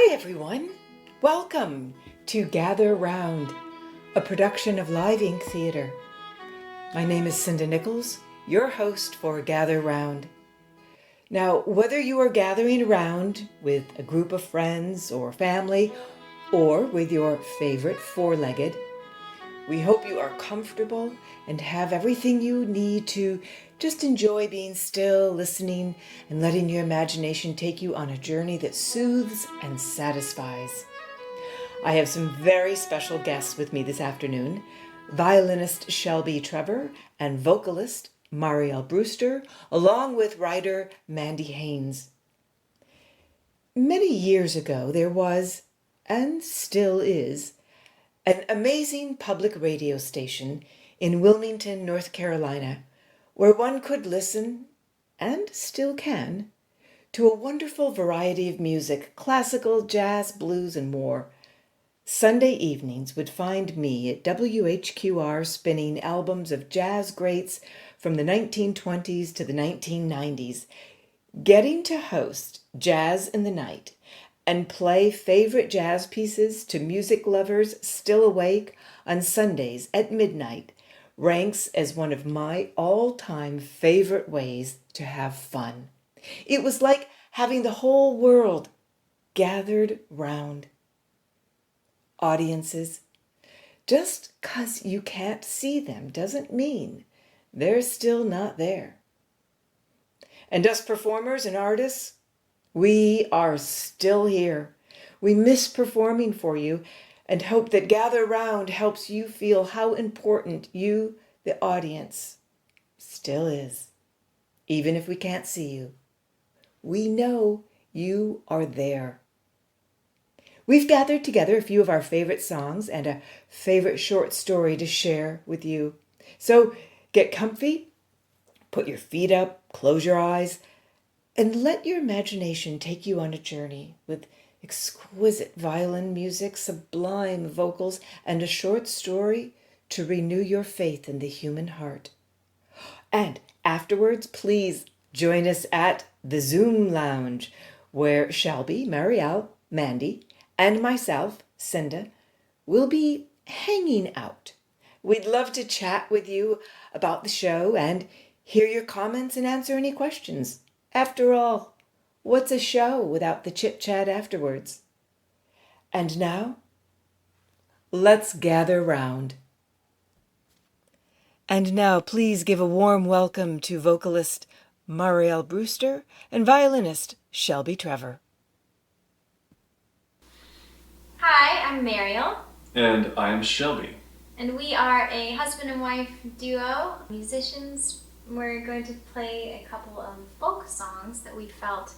Hi everyone! Welcome to Gather Round, a production of Live Ink Theatre. My name is Cinda Nichols, your host for Gather Round. Now, whether you are gathering around with a group of friends or family, or with your favorite four-legged, we hope you are comfortable and have everything you need to just enjoy being still, listening, and letting your imagination take you on a journey that soothes and satisfies. I have some very special guests with me this afternoon, violinist Shelby Trevor and vocalist Marielle Brewster, along with writer Mandy Haynes. Many years ago, there was, and still is, an amazing public radio station in Wilmington, North Carolina, where one could listen, and still can, to a wonderful variety of music, classical, jazz, blues, and more. Sunday evenings would find me at WHQR spinning albums of jazz greats from the 1920s to the 1990s, getting to host Jazz in the Night and play favorite jazz pieces to music lovers still awake on Sundays at midnight ranks as one of my all-time favorite ways to have fun. It was like having the whole world gathered round. Audiences, just 'cause you can't see them doesn't mean they're still not there. And us performers and artists, we are still here. We miss performing for you and hope that Gather Round helps you feel how important you, the audience, still is. Even if we can't see you, we know you are there. We've gathered together a few of our favorite songs and a favorite short story to share with you. So get comfy, put your feet up, close your eyes, and let your imagination take you on a journey with exquisite violin music, sublime vocals, and a short story to renew your faith in the human heart. And afterwards, please join us at the Zoom Lounge, where Shelby, Marielle, Mandy, and myself, Cinda, will be hanging out. We'd love to chat with you about the show and hear your comments and answer any questions. After all, what's a show without the chit-chat afterwards? And now, let's gather round. And now, please give a warm welcome to vocalist Marielle Brewster and violinist Shelby Trevor. Hi, I'm Marielle. And I'm Shelby. And we are a husband and wife duo, musicians. We're going to play a couple of folk songs that we felt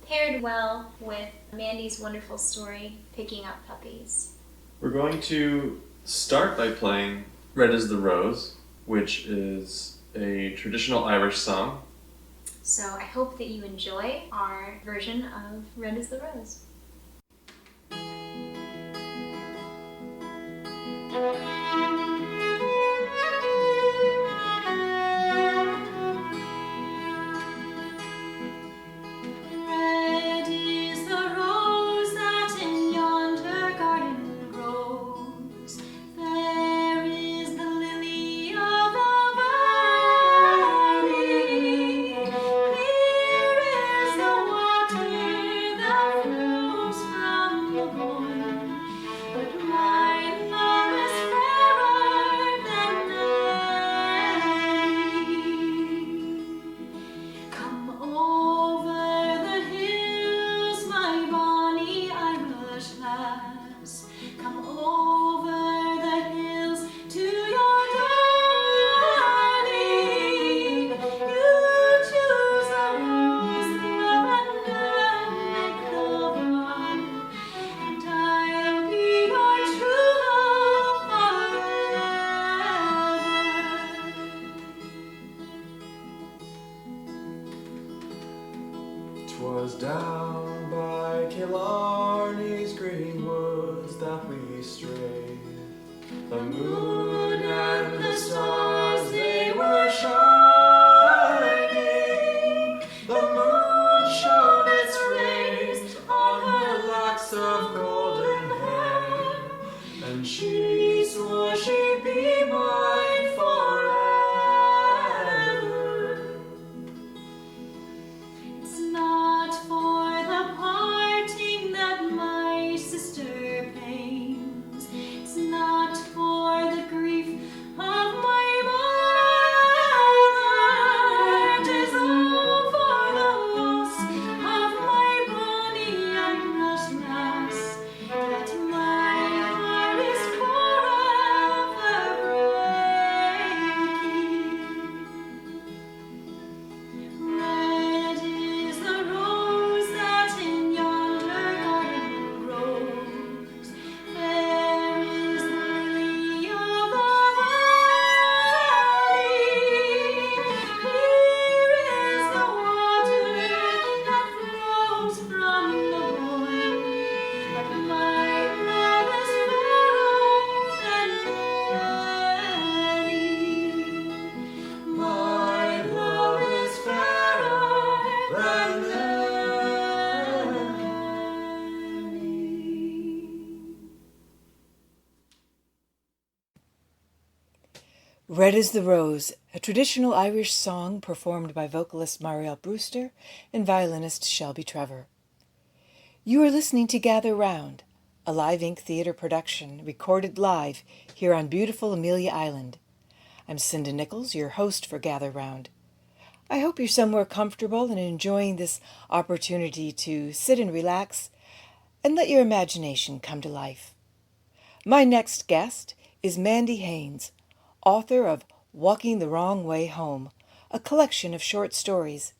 paired well with Mandy's wonderful story, Picking Up Puppies. We're going to start by playing Red is the Rose, which is a traditional Irish song. So I hope that you enjoy our version of Red is the Rose. Was down by Killarney's green woods that we strayed. The moon and the stars, they were shining. The moon shone its rays on her locks of Red is the Rose, a traditional Irish song performed by vocalist Marielle Brewster and violinist Shelby Trevor. You are listening to Gather Round, a Live Ink theater production recorded live here on beautiful Amelia Island. I'm Cinda Nichols, your host for Gather Round. I hope you're somewhere comfortable and enjoying this opportunity to sit and relax and let your imagination come to life. My next guest is Mandy Haynes, author of Walking the Wrong Way Home, a collection of short stories.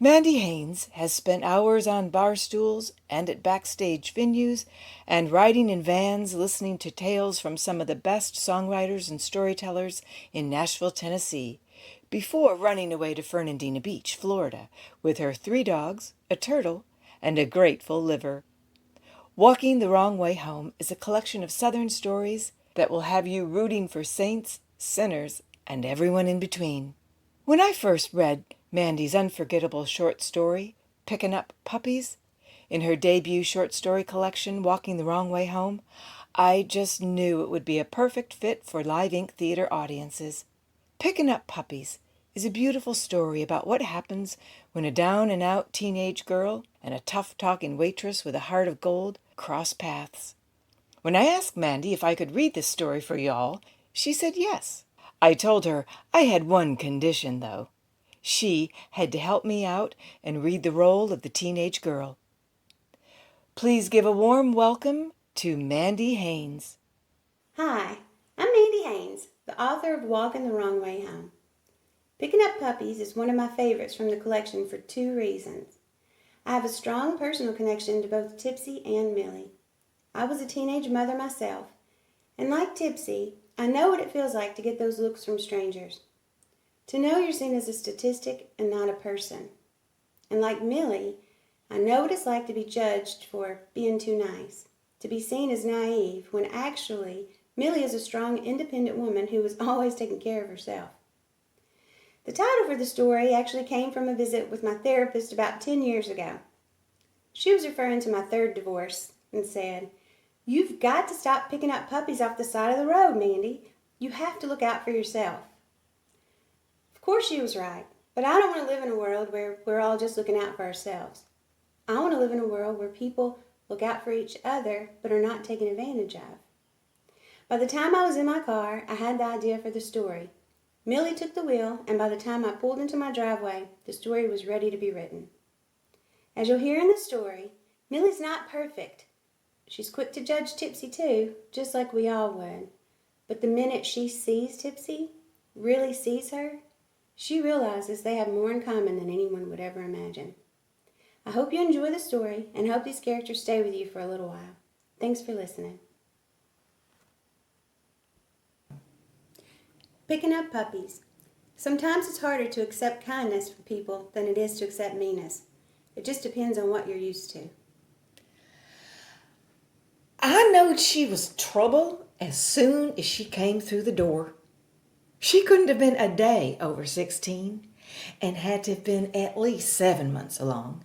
Mandy Haynes has spent hours on bar stools and at backstage venues and riding in vans listening to tales from some of the best songwriters and storytellers in Nashville, Tennessee, before running away to Fernandina Beach, Florida, with her 3 dogs, a turtle, and a grateful liver. Walking the Wrong Way Home is a collection of Southern stories that will have you rooting for saints, sinners, and everyone in between. When I first read Mandy's unforgettable short story, Pickin' Up Puppies, in her debut short story collection, Walking the Wrong Way Home, I just knew it would be a perfect fit for Live Ink theater audiences. Pickin' Up Puppies is a beautiful story about what happens when a down-and-out teenage girl and a tough-talking waitress with a heart of gold cross paths. When I asked Mandy if I could read this story for y'all, she said yes. I told her I had one condition, though. She had to help me out and read the role of the teenage girl. Please give a warm welcome to Mandy Haynes. Hi, I'm Mandy Haynes, the author of Walking the Wrong Way Home. Picking Up Puppies is one of my favorites from the collection for 2 reasons. I have a strong personal connection to both Tipsy and Millie. I was a teenage mother myself, and like Tipsy, I know what it feels like to get those looks from strangers. To know you're seen as a statistic and not a person. And like Millie, I know what it's like to be judged for being too nice, to be seen as naive, when actually Millie is a strong, independent woman who was always taking care of herself. The title for the story actually came from a visit with my therapist about 10 years ago. She was referring to my 3rd divorce and said, "You've got to stop picking up puppies off the side of the road, Mandy. You have to look out for yourself." Of course she was right, but I don't want to live in a world where we're all just looking out for ourselves. I want to live in a world where people look out for each other but are not taken advantage of. By the time I was in my car, I had the idea for the story. Millie took the wheel, and by the time I pulled into my driveway, the story was ready to be written. As you'll hear in the story, Millie's not perfect. She's quick to judge Tipsy too, just like we all would. But the minute she sees Tipsy, really sees her, she realizes they have more in common than anyone would ever imagine. I hope you enjoy the story and hope these characters stay with you for a little while. Thanks for listening. Picking Up Puppies. Sometimes it's harder to accept kindness from people than it is to accept meanness. It just depends on what you're used to. I knowed she was trouble as soon as she came through the door. She couldn't have been a day over 16 and had to have been at least 7 months along.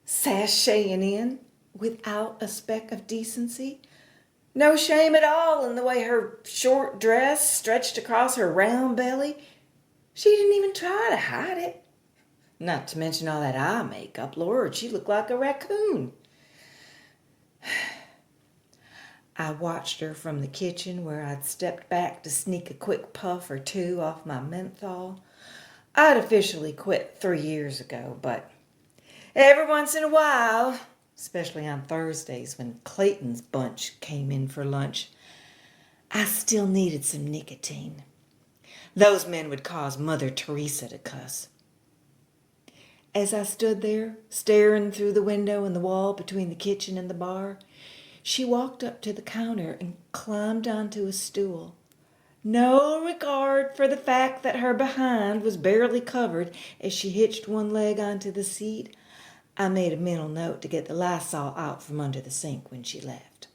Sashaying in without a speck of decency. No shame at all in the way her short dress stretched across her round belly. She didn't even try to hide it. Not to mention all that eye makeup. Lord, she looked like a raccoon. I watched her from the kitchen where I'd stepped back to sneak a quick puff or 2 off my menthol. I'd officially quit 3 years ago, but every once in a while, especially on Thursdays when Clayton's bunch came in for lunch, I still needed some nicotine. Those men would cause Mother Teresa to cuss. As I stood there, staring through the window in the wall between the kitchen and the bar, she walked up to the counter and climbed onto a stool. No regard for the fact that her behind was barely covered as she hitched one leg onto the seat, I made a mental note to get the Lysol out from under the sink when she left.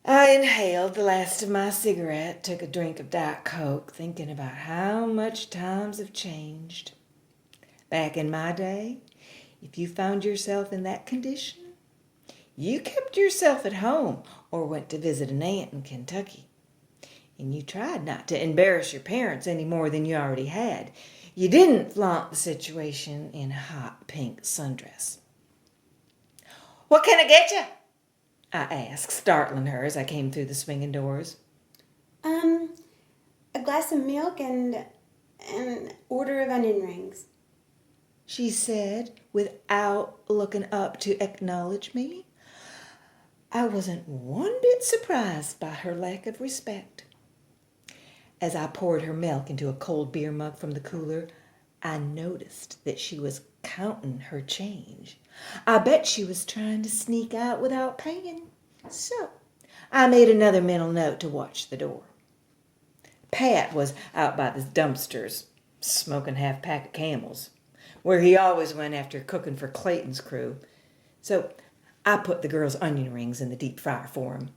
I inhaled the last of my cigarette, took a drink of Diet Coke, thinking about how much times have changed. Back in my day, if you found yourself in that condition, you kept yourself at home or went to visit an aunt in Kentucky. and you tried not to embarrass your parents any more than you already had. You didn't flaunt the situation in a hot pink sundress. "What can I get you?" I asked, startling her as I came through the swinging doors. A glass of milk and an order of onion rings," she said, without looking up to acknowledge me. I wasn't one bit surprised by her lack of respect. As I poured her milk into a cold beer mug from the cooler, I noticed that she was counting her change. I bet she was trying to sneak out without paying. So I made another mental note to watch the door. Pat was out by the dumpsters, smoking half-pack of Camels, where he always went after cooking for Clayton's crew. So I put the girls' onion rings in the deep fryer for him.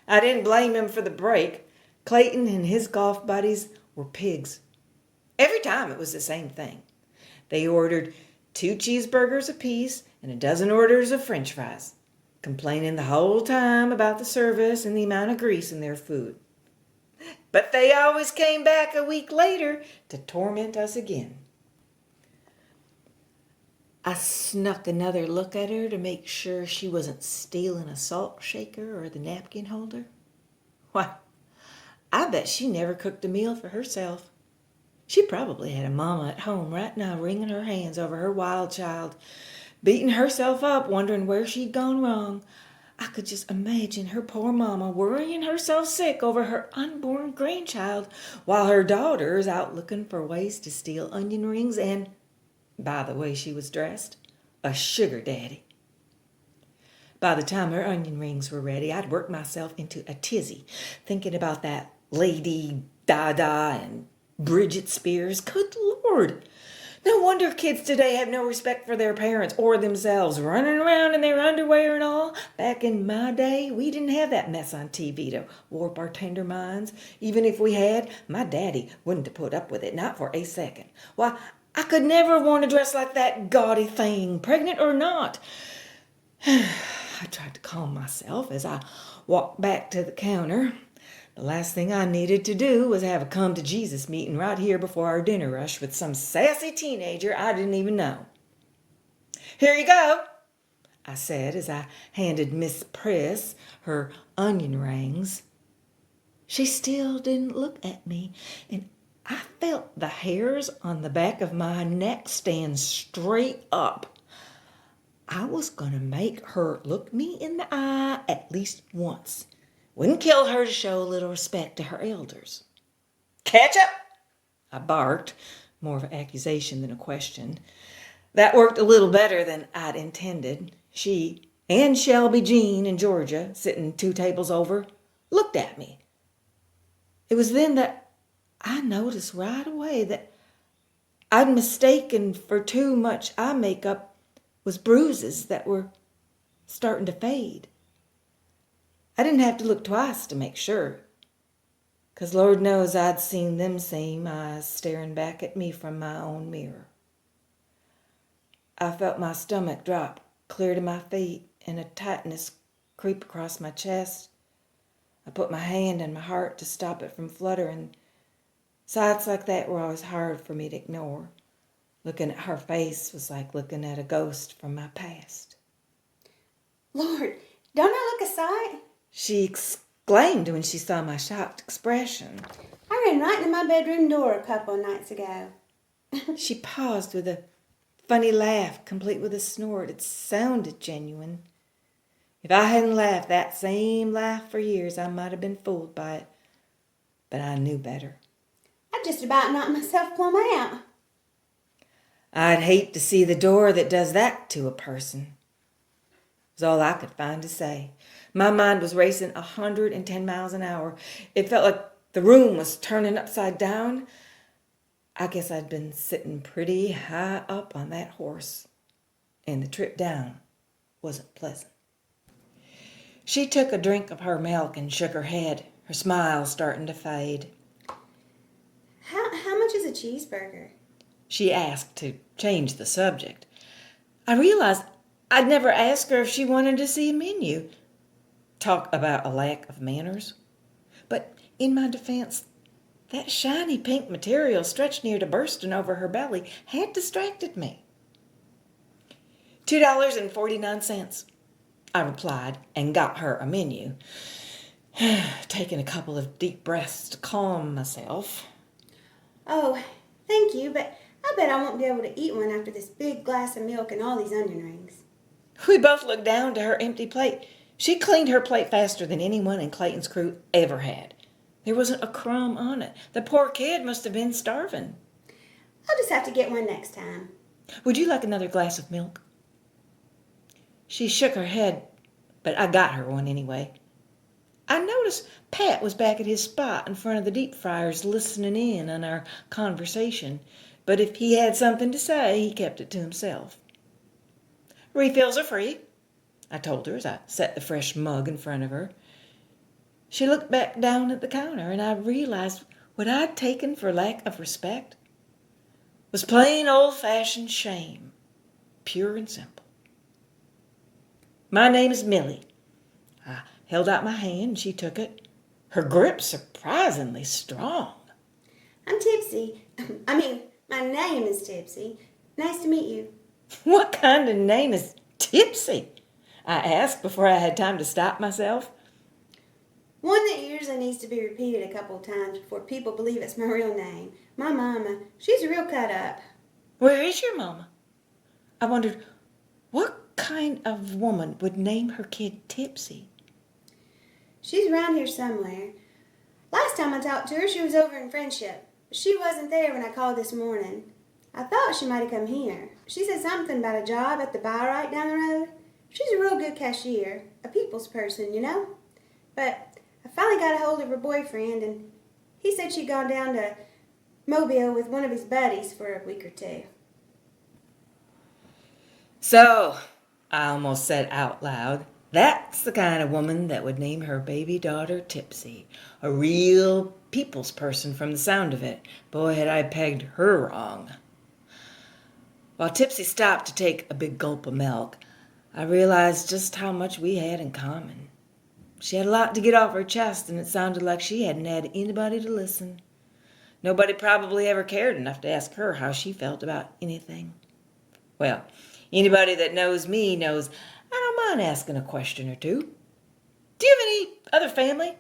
I didn't blame him for the break. Clayton and his golf buddies were pigs. Every time it was the same thing. They ordered 2 cheeseburgers apiece and a dozen orders of French fries, complaining the whole time about the service and the amount of grease in their food. But they always came back a week later to torment us again. I snuck another look at her to make sure she wasn't stealing a salt shaker or the napkin holder. Why, I bet she never cooked a meal for herself. She probably had a mama at home right now wringing her hands over her wild child, beating herself up, wondering where she'd gone wrong. I could just imagine her poor mama worrying herself sick over her unborn grandchild while her daughter is out looking for ways to steal onion rings and, by the way she was dressed, a sugar daddy. By the time her onion rings were ready, I'd worked myself into a tizzy, thinking about that Lady Dada and Bridget Spears. Good Lord! No wonder kids today have no respect for their parents or themselves, running around in their underwear and all. Back in my day, we didn't have that mess on TV to warp our tender minds. Even if we had, my daddy wouldn't have put up with it, not for a second. Why, I could never want to dress like that gaudy thing, pregnant or not. I tried to calm myself as I walked back to the counter. The last thing I needed to do was have a come-to-Jesus meeting right here before our dinner rush with some sassy teenager I didn't even know. "Here you go," I said as I handed Miss Priss her onion rings. She still didn't look at me, and I felt the hairs on the back of my neck stand straight up. I was going to make her look me in the eye at least once. Wouldn't kill her to show a little respect to her elders. "Ketchup?" I barked, more of an accusation than a question. That worked a little better than I'd intended. She and Shelby Jean in Georgia, sitting 2 tables over, looked at me. It was then that I noticed right away that I'd mistaken for too much eye makeup was bruises that were starting to fade. I didn't have to look twice to make sure, 'cause Lord knows I'd seen them same eyes staring back at me from my own mirror. I felt my stomach drop clear to my feet and a tightness creep across my chest. I put my hand on my heart to stop it from fluttering. Sights like that were always hard for me to ignore. Looking at her face was like looking at a ghost from my past. "Lord, don't I look a sight?" She exclaimed when she saw my shocked expression. "I ran right into my bedroom door a couple of nights ago." She paused with a funny laugh, complete with a snort. It sounded genuine. If I hadn't laughed that same laugh for years, I might have been fooled by it. But I knew better. I just about knocked myself plumb out. I'd hate to see the door that does that to a person, was all I could find to say. My mind was racing 110 miles an hour. It felt like the room was turning upside down. I guess I'd been sitting pretty high up on that horse, and the trip down wasn't pleasant. She took a drink of her milk and shook her head, her smile starting to fade. How much is a cheeseburger?" She asked to change the subject. I realized I'd never asked her if she wanted to see a menu. Talk about a lack of manners. But In my defense, that shiny pink material stretched near to bursting over her belly had distracted me. $2.49, I replied, and got her a menu, taking a couple of deep breaths to calm myself. Oh, thank you, but I bet I won't be able to eat one after this big glass of milk and all these onion rings. We both looked down to her empty plate. She cleaned her plate faster than anyone in Clayton's crew ever had. There wasn't a crumb on it. The poor kid must have been starving. I'll just have to get one next time. Would you like another glass of milk? She shook her head, but I got her one anyway. I noticed Pat was back at his spot in front of the deep fryers listening in on our conversation, but if he had something to say, he kept it to himself. Refills are free, I told her as I set the fresh mug in front of her. She looked back down at the counter, and I realized what I'd taken for lack of respect was plain old-fashioned shame, pure and simple. My name is Millie. I held out my hand, and she took it, her grip surprisingly strong. I'm Tipsy. My name is Tipsy. Nice to meet you. What kind of name is Tipsy? I asked before I had time to stop myself. One that usually needs to be repeated a couple of times before people believe it's my real name. My mama, she's real cut up. Where is your mama? I wondered, what kind of woman would name her kid Tipsy? She's around here somewhere. Last time I talked to her, she was over in Friendship. She wasn't there when I called this morning. I thought she might have come here. She said something about a job at the bar right down the road. She's a real good cashier, a people's person, you know. But I finally got a hold of her boyfriend, and he said she'd gone down to Mobile with one of his buddies for a week or two. So, I almost said out loud, that's the kind of woman that would name her baby daughter Tipsy. A real people's person from the sound of it. Boy, had I pegged her wrong. While Tipsy stopped to take a big gulp of milk, I realized just how much we had in common. She had a lot to get off her chest, and it sounded like she hadn't had anybody to listen. Nobody probably ever cared enough to ask her how she felt about anything. Well, anybody that knows me knows I don't mind asking a question or two. Do you have any other family?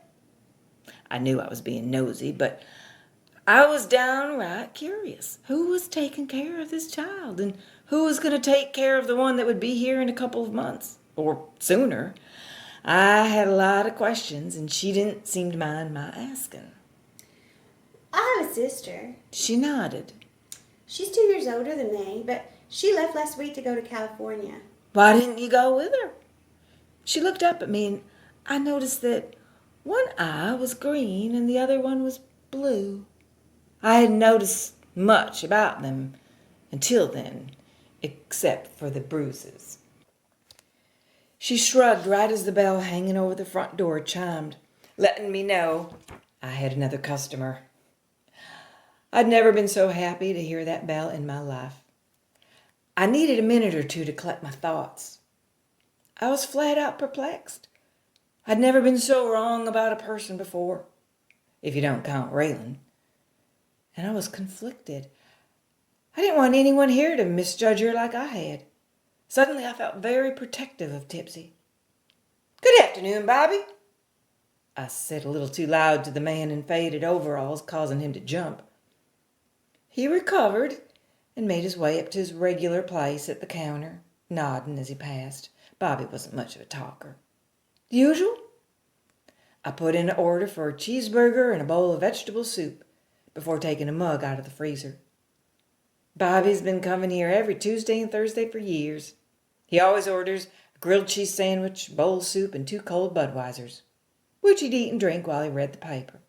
I knew I was being nosy, but I was downright curious. Who was taking care of this child, and who was going to take care of the one that would be here in a couple of months, or sooner? I had a lot of questions, and she didn't seem to mind my asking. I have a sister. She nodded. She's 2 years older than me, but she left last week to go to California. Why didn't you go with her? She looked up at me, and I noticed that one eye was green and the other one was blue. I hadn't noticed much about them until then, except for the bruises. She shrugged right as the bell hanging over the front door chimed, letting me know I had another customer. I'd never been so happy to hear that bell in my life. I needed a minute or two to collect my thoughts. I was flat out perplexed. I'd never been so wrong about a person before, if you don't count Raylan. And I was conflicted. I didn't want anyone here to misjudge her like I had. Suddenly I felt very protective of Tipsy. Good afternoon, Bobby, I said a little too loud to the man in faded overalls, causing him to jump. He recovered and made his way up to his regular place at the counter, nodding as he passed. Bobby wasn't much of a talker. Usual? I put in an order for a cheeseburger and a bowl of vegetable soup before taking a mug out of the freezer. Bobby's been coming here every Tuesday and Thursday for years. He always orders a grilled cheese sandwich, bowl of soup, and 2 cold Budweisers, which he'd eat and drink while he read the paper.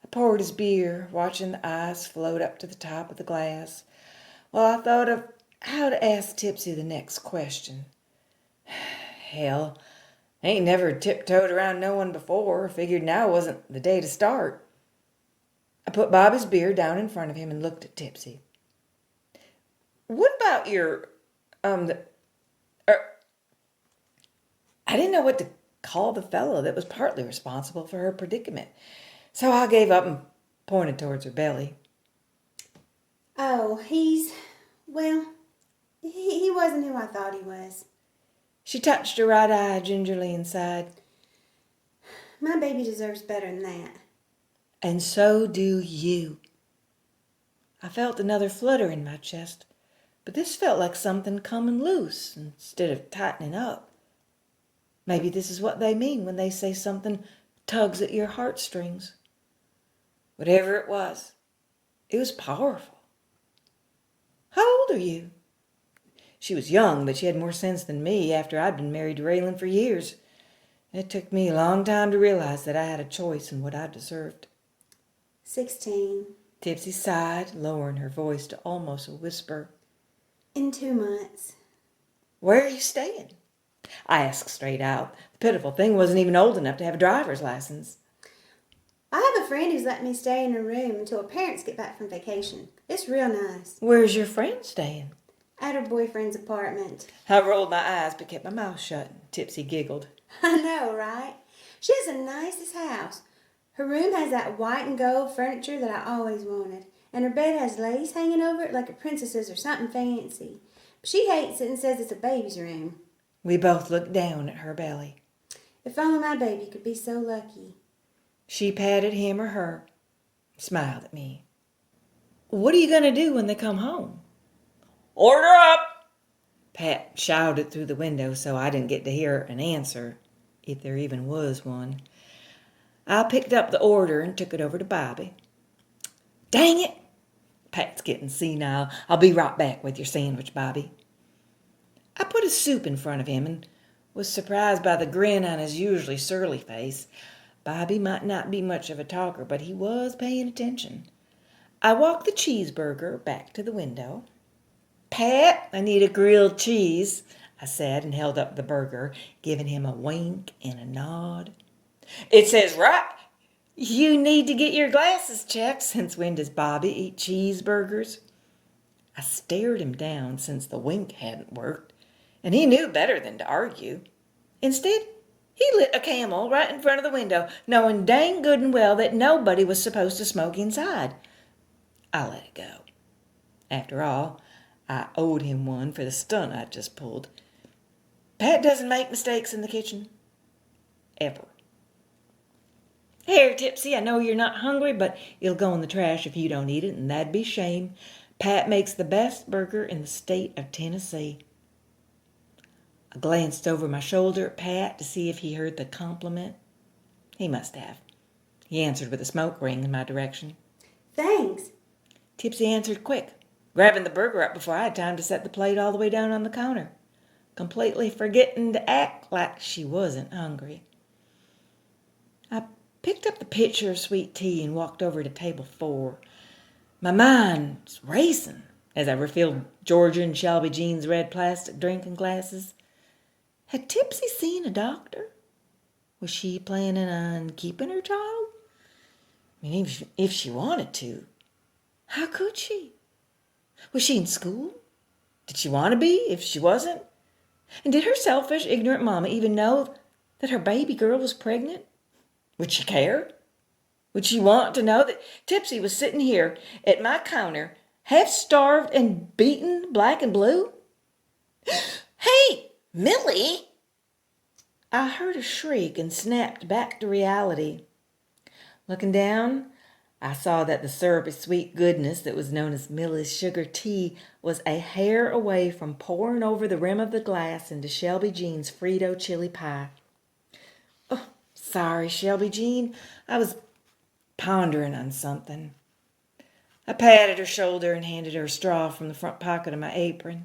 I poured his beer, watching the ice float up to the top of the glass, while I thought of how to ask Tipsy the next question. Hell, I ain't never tiptoed around no one before. Figured now wasn't the day to start. I put Bobby's beer down in front of him and looked at Tipsy. What about your, I didn't know what to call the fellow that was partly responsible for her predicament. So I gave up and pointed towards her belly. Oh, well, he wasn't who I thought he was. She touched her right eye gingerly and sighed. My baby deserves better than that. And so do you. I felt another flutter in my chest, but this felt like something coming loose instead of tightening up. Maybe this is what they mean when they say something tugs at your heartstrings. Whatever it was powerful. How old are you? She was young, but she had more sense than me after I'd been married to Raylan for years. It took me a long time to realize that I had a choice in what I deserved. 16. Tipsy sighed, lowering her voice to almost a whisper. In 2 months. Where are you staying? I asked straight out. The pitiful thing wasn't even old enough to have a driver's license. I have a friend who's let me stay in her room until her parents get back from vacation. It's real nice. Where's your friend staying? At her boyfriend's apartment. I rolled my eyes but kept my mouth shut. Tipsy giggled. I know, right? She has the nicest house. Her room has that white and gold furniture that I always wanted, and her bed has lace hanging over it like a princess's or something fancy. But she hates it and says it's a baby's room. We both looked down at her belly. If only my baby could be so lucky. She patted him or her, smiled at me. What are you going to do when they come home? Order up! Pat shouted through the window so I didn't get to hear an answer, if there even was one. I picked up the order and took it over to Bobby. Dang it! Pat's getting senile. I'll be right back with your sandwich, Bobby. I put his soup in front of him and was surprised by the grin on his usually surly face. Bobby might not be much of a talker, but he was paying attention. I walked the cheeseburger back to the window. Pat, I need a grilled cheese, I said, and held up the burger, giving him a wink and a nod. It says right, you need to get your glasses checked. Since when does Bobby eat cheeseburgers? I stared him down since the wink hadn't worked, and he knew better than to argue. Instead, he lit a Camel right in front of the window, knowing dang good and well that nobody was supposed to smoke inside. I let it go. After all, I owed him one for the stunt I'd just pulled. Pat doesn't make mistakes in the kitchen. Ever. Here, Tipsy, I know you're not hungry, but it'll go in the trash if you don't eat it, and that'd be shame. Pat makes the best burger in the state of Tennessee. I glanced over my shoulder at Pat to see if he heard the compliment. He must have. He answered with a smoke ring in my direction. Thanks. Tipsy answered quick, grabbing the burger up before I had time to set the plate all the way down on the counter, completely forgetting to act like she wasn't hungry. I picked up the pitcher of sweet tea and walked over to table 4. My mind was racing as I refilled Georgia and Shelby Jean's red plastic drinking glasses. Had Tipsy seen a doctor? Was she planning on keeping her child? I mean, if she wanted to, how could she? Was she in school? Did she want to be if she wasn't? And did her selfish, ignorant mama even know that her baby girl was pregnant? Would she care? Would she want to know that Tipsy was sitting here at my counter, half starved and beaten black and blue? Hey, Millie! I heard a shriek and snapped back to reality. Looking down, I saw that the syrupy sweet goodness that was known as Millie's sugar tea was a hair away from pouring over the rim of the glass into Shelby Jean's Frito chili pie. Oh, sorry, Shelby Jean. I was pondering on something. I patted her shoulder and handed her a straw from the front pocket of my apron.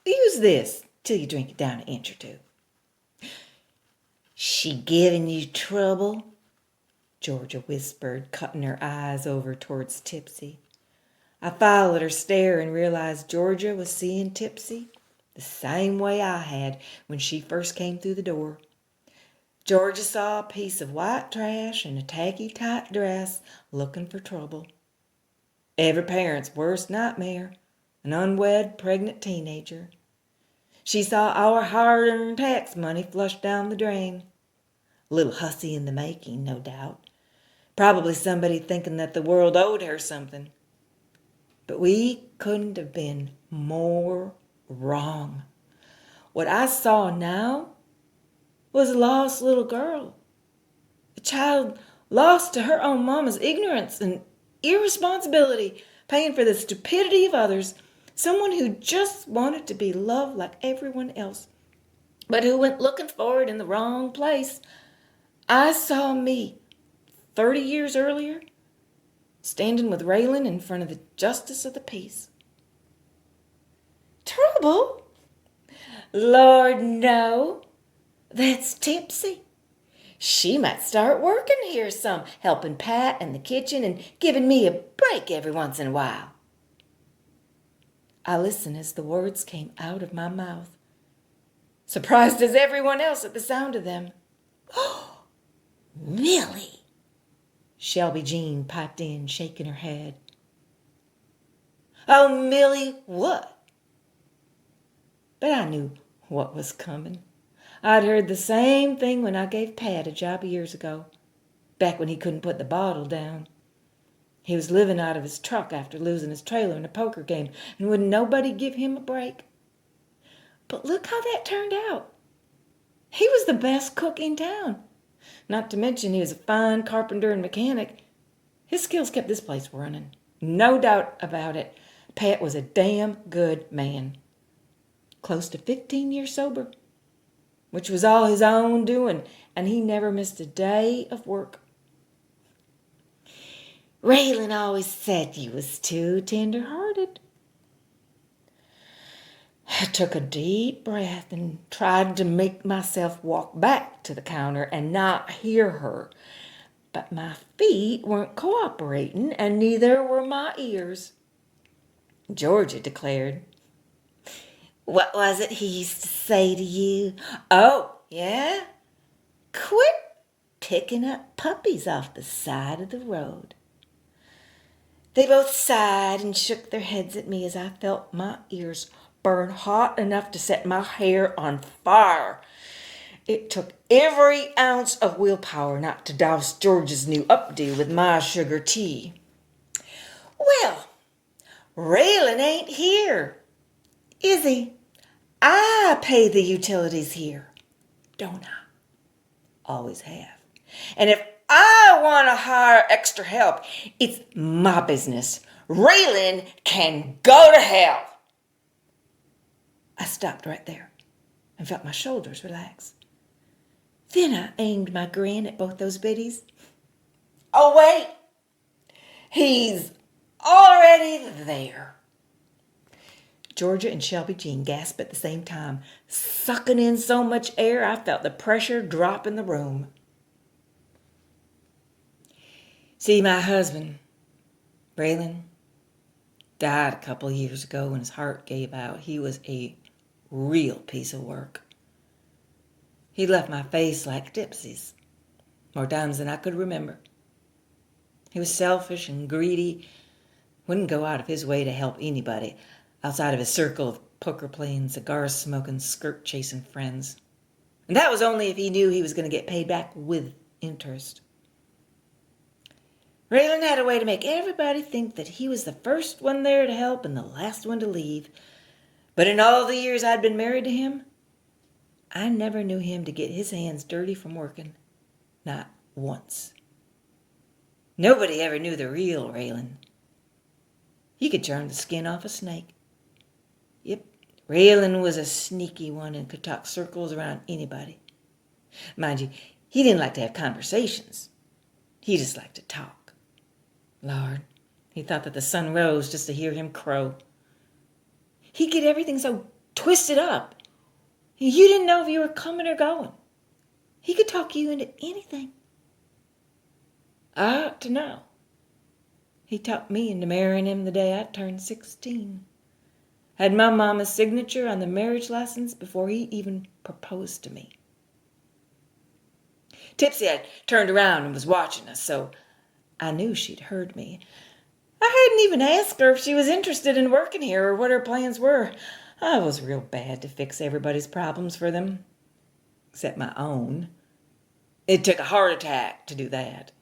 Use this till you drink it down an inch or two. She giving you trouble? Georgia whispered, cutting her eyes over towards Tipsy. I followed her stare and realized Georgia was seeing Tipsy the same way I had when she first came through the door. Georgia saw a piece of white trash and a tacky tight dress looking for trouble. Every parent's worst nightmare, an unwed pregnant teenager. She saw our hard-earned tax money flushed down the drain. A little hussy in the making, no doubt. Probably somebody thinking that the world owed her something. But we couldn't have been more wrong. What I saw now was a lost little girl. A child lost to her own mama's ignorance and irresponsibility, paying for the stupidity of others. Someone who just wanted to be loved like everyone else, but who went looking for it in the wrong place. I saw me 30 years earlier standing with Raylan in front of the Justice of the Peace. Trouble? Lord, no. That's Tipsy. She might start working here some, helping Pat in the kitchen and giving me a break every once in a while. I listened as the words came out of my mouth, surprised as everyone else at the sound of them. Oh, Millie! Shelby Jean piped in, shaking her head. Oh, Millie, what? But I knew what was coming. I'd heard the same thing when I gave Pat a job years ago, back when he couldn't put the bottle down. He was living out of his truck after losing his trailer in a poker game, and wouldn't nobody give him a break. But look how that turned out. He was the best cook in town. Not to mention he was a fine carpenter and mechanic. His skills kept this place running. No doubt about it. Pat was a damn good man. Close to 15 years sober, which was all his own doing, and he never missed a day of work. Raylan always said you was too tender-hearted. I took a deep breath and tried to make myself walk back to the counter and not hear her. But my feet weren't cooperating, and neither were my ears. Georgia declared, "What was it he used to say to you? Oh, yeah? Quit picking up puppies off the side of the road." They both sighed and shook their heads at me as I felt my ears burn hot enough to set my hair on fire. It took every ounce of willpower not to douse George's new updo with my sugar tea. Well, Raylan ain't here, is he? I pay the utilities here, don't I? Always have. And if I want to hire extra help, it's my business. Raylan can go to hell. I stopped right there and felt my shoulders relax. Then I aimed my grin at both those biddies. Oh, wait. He's already there. Georgia and Shelby Jean gasped at the same time, sucking in so much air I felt the pressure drop in the room. See, my husband, Raylan, died a couple of years ago when his heart gave out. He was a real piece of work. He left my face like Tipsy's, more times than I could remember. He was selfish and greedy, wouldn't go out of his way to help anybody outside of his circle of poker-playing, cigar-smoking, skirt-chasing friends. And that was only if he knew he was going to get paid back with interest. Raylan had a way to make everybody think that he was the first one there to help and the last one to leave. But in all the years I'd been married to him, I never knew him to get his hands dirty from working. Not once. Nobody ever knew the real Raylan. He could turn the skin off a snake. Yep, Raylan was a sneaky one and could talk circles around anybody. Mind you, he didn't like to have conversations. He just liked to talk. Lord, he thought that the sun rose just to hear him crow. He'd get everything so twisted up. You didn't know if you were coming or going. He could talk you into anything. I ought to know. He talked me into marrying him the day I turned 16. Had my mama's signature on the marriage license before he even proposed to me. Tipsy had turned around and was watching us, so I knew she'd heard me. I hadn't even asked her if she was interested in working here or what her plans were. I was real bad to fix everybody's problems for them, except my own. It took a heart attack to do that.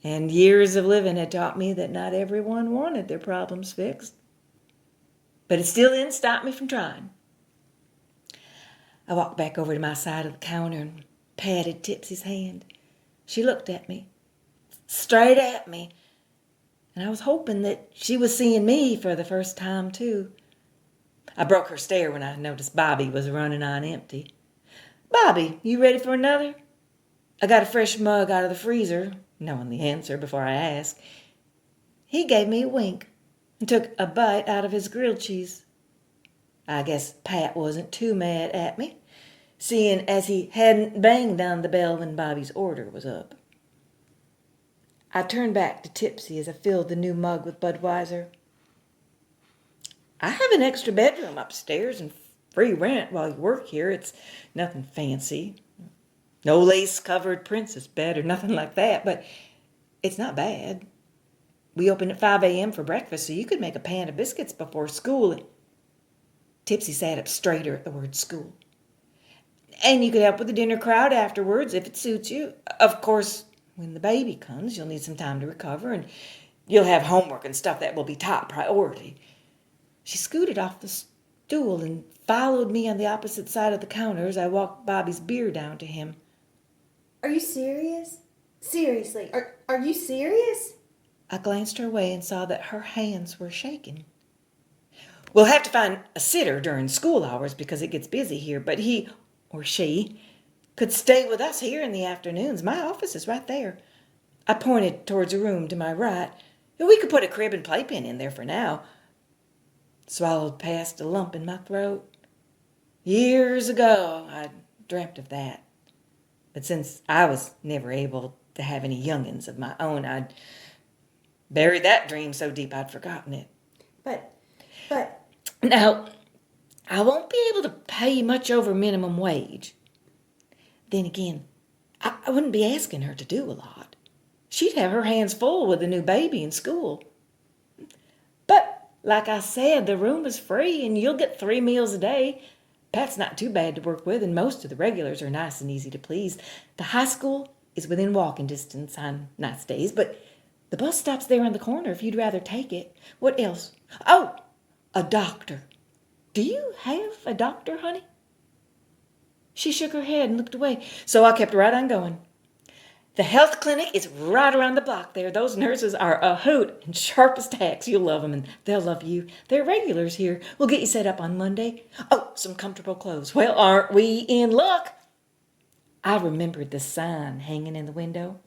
And years of living had taught me that not everyone wanted their problems fixed. But it still didn't stop me from trying. I walked back over to my side of the counter and patted Tipsy's hand. She looked at me, straight at me, and I was hoping that she was seeing me for the first time, too. I broke her stare when I noticed Bobby was running on empty. "Bobby, you ready for another?" I got a fresh mug out of the freezer, knowing the answer before I asked. He gave me a wink and took a bite out of his grilled cheese. I guess Pat wasn't too mad at me, seeing as he hadn't banged on the bell when Bobby's order was up. I turned back to Tipsy as I filled the new mug with Budweiser. "I have an extra bedroom upstairs and free rent while you work here. It's nothing fancy. No lace-covered princess bed or nothing like that, but it's not bad. We open at 5 a.m. for breakfast, so you could make a pan of biscuits before school." Tipsy sat up straighter at the word school. "And you could help with the dinner crowd afterwards if it suits you. Of course, when the baby comes, you'll need some time to recover, and you'll have homework and stuff that will be top priority." She scooted off the stool and followed me on the opposite side of the counter as I walked Bobby's beer down to him. Are you serious? Seriously, are you serious? I glanced her way and saw that her hands were shaking. "We'll have to find a sitter during school hours because it gets busy here, but he, or she, could stay with us here in the afternoons. My office is right there." I pointed towards a room to my right. "We could put a crib and playpen in there for now." Swallowed past a lump in my throat. Years ago, I dreamt of that. But since I was never able to have any youngins of my own, I'd buried that dream so deep I'd forgotten it. But... Now, I won't be able to pay you much over minimum wage. Then again, I wouldn't be asking her to do a lot. She'd have her hands full with a new baby in school. But, like I said, the room is free and you'll get 3 meals a day. Pat's not too bad to work with, and most of the regulars are nice and easy to please. The high school is within walking distance on nice days, but the bus stops there on the corner if you'd rather take it. What else? Oh, a doctor. Do you have a doctor, honey?" She shook her head and looked away, so I kept right on going. "The health clinic is right around the block there. Those nurses are a hoot and sharp as tacks. You'll love them, and they'll love you. They're regulars here. We'll get you set up on Monday. Oh, some comfortable clothes. Well, aren't we in luck?" I remembered the sign hanging in the window.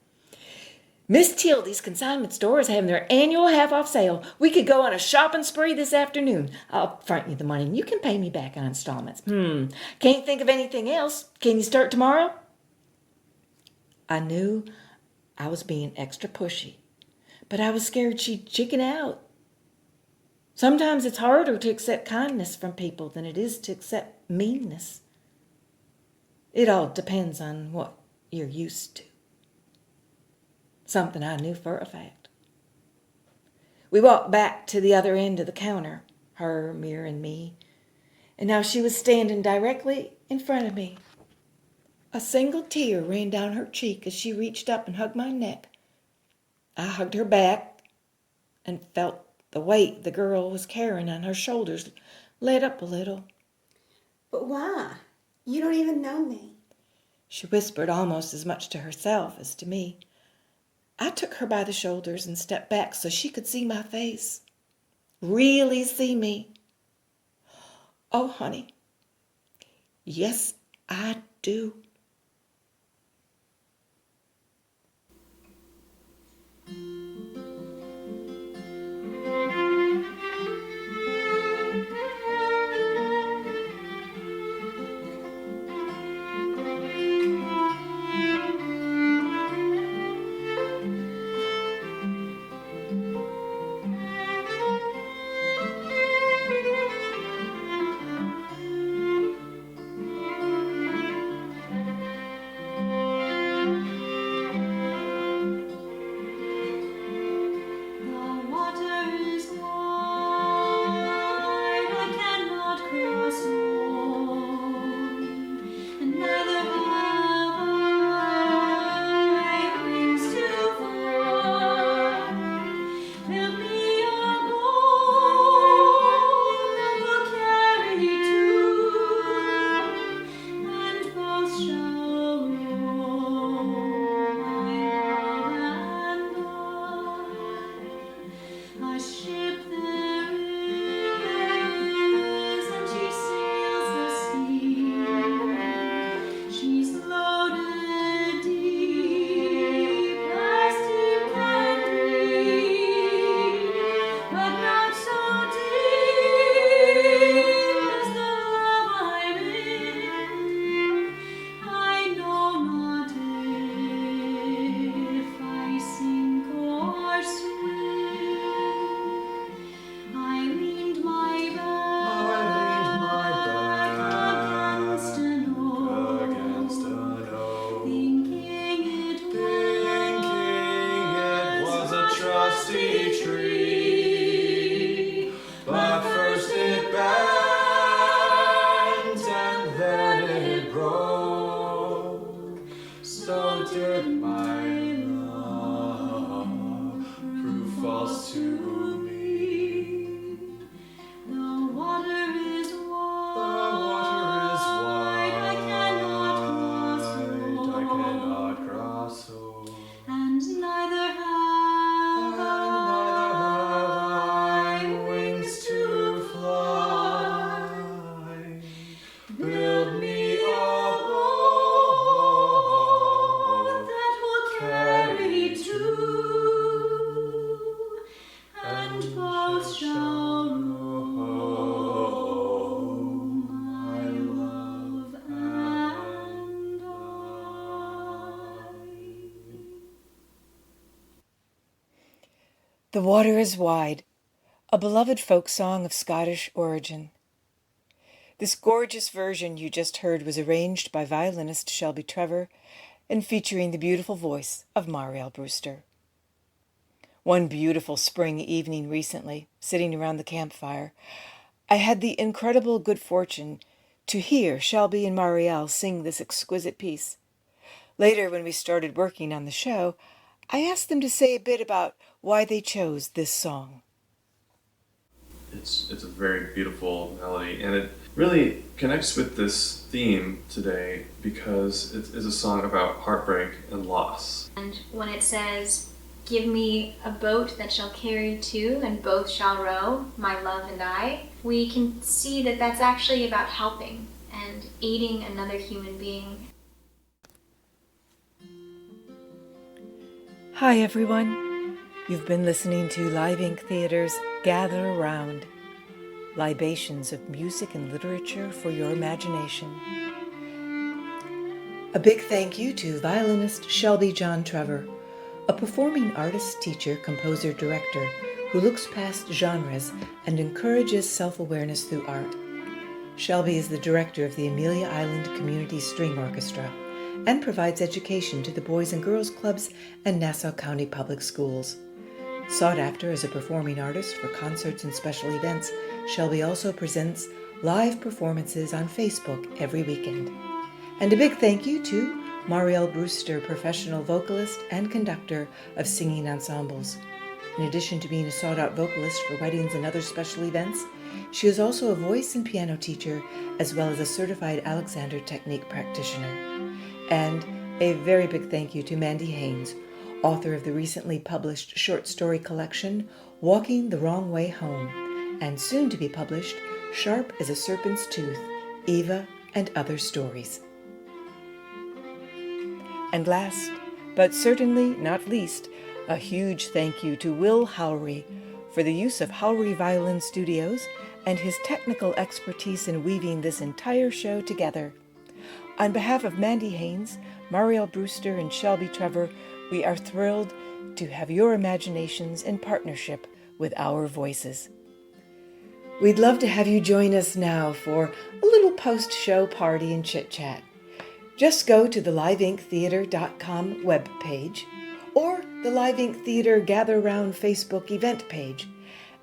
"Miss Tildy's consignment store is having their annual half-off sale. We could go on a shopping spree this afternoon. I'll front you the money, and you can pay me back on installments. Can't think of anything else. Can you start tomorrow?" I knew I was being extra pushy, but I was scared she'd chicken out. Sometimes it's harder to accept kindness from people than it is to accept meanness. It all depends on what you're used to. Something I knew for a fact. We walked back to the other end of the counter, her mirroring me, and now she was standing directly in front of me. A single tear ran down her cheek as she reached up and hugged my neck. I hugged her back and felt the weight the girl was carrying on her shoulders let up a little. But why? You don't even know me. She whispered almost as much to herself as to me. I took her by the shoulders and stepped back so she could see my face. Really see me. "Oh, honey. Yes, I do." The Water is Wide, a beloved folk song of Scottish origin. This gorgeous version you just heard was arranged by violinist Shelby Trevor and featuring the beautiful voice of Marielle Brewster. One beautiful spring evening recently, sitting around the campfire, I had the incredible good fortune to hear Shelby and Marielle sing this exquisite piece. Later, when we started working on the show, I asked them to say a bit about why they chose this song. It's a very beautiful melody, and it really connects with this theme today because it is a song about heartbreak and loss. And when it says, "Give me a boat that shall carry two, and both shall row, my love and I," we can see that that's actually about helping and aiding another human being. Hi everyone, you've been listening to Live Ink Theater's Gather Around, libations of music and literature for your imagination. A big thank you to violinist Shelby John Trevor, a performing artist, teacher, composer, director who looks past genres and encourages self-awareness through art. Shelby is the director of the Amelia Island Community String Orchestra and provides education to the Boys and Girls Clubs and Nassau County Public Schools. Sought after as a performing artist for concerts and special events, Shelby also presents live performances on Facebook every weekend. And a big thank you to Marielle Brewster, professional vocalist and conductor of singing ensembles. In addition to being a sought-out vocalist for weddings and other special events, she is also a voice and piano teacher, as well as a certified Alexander Technique practitioner. And a very big thank you to Mandy Haynes, author of the recently published short story collection, Walking the Wrong Way Home, and soon to be published, Sharp as a Serpent's Tooth, Eva and Other Stories. And last, but certainly not least, a huge thank you to Will Howry for the use of Howry Violin Studios and his technical expertise in weaving this entire show together. On behalf of Mandy Haynes, Marielle Brewster, and Shelby Trevor, we are thrilled to have your imaginations in partnership with our voices. We'd love to have you join us now for a little post-show party and chit-chat. Just go to the liveinktheater.com webpage or the Live Ink Theater Gather Round Facebook event page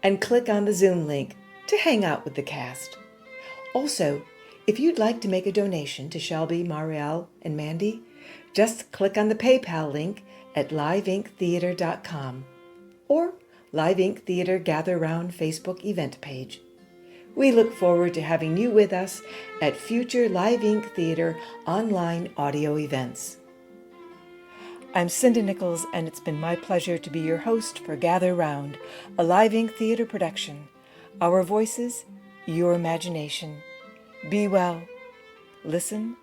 and click on the Zoom link to hang out with the cast. Also, if you'd like to make a donation to Shelby, Marielle, and Mandy, just click on the PayPal link at liveinktheater.com or Live Ink Theater Gather Round Facebook event page. We look forward to having you with us at future Live Ink Theater online audio events. I'm Cinda Nichols, and it's been my pleasure to be your host for Gather Round, a Live Ink Theater production. Our voices, your imagination. Be well, listen,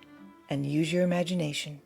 and use your imagination.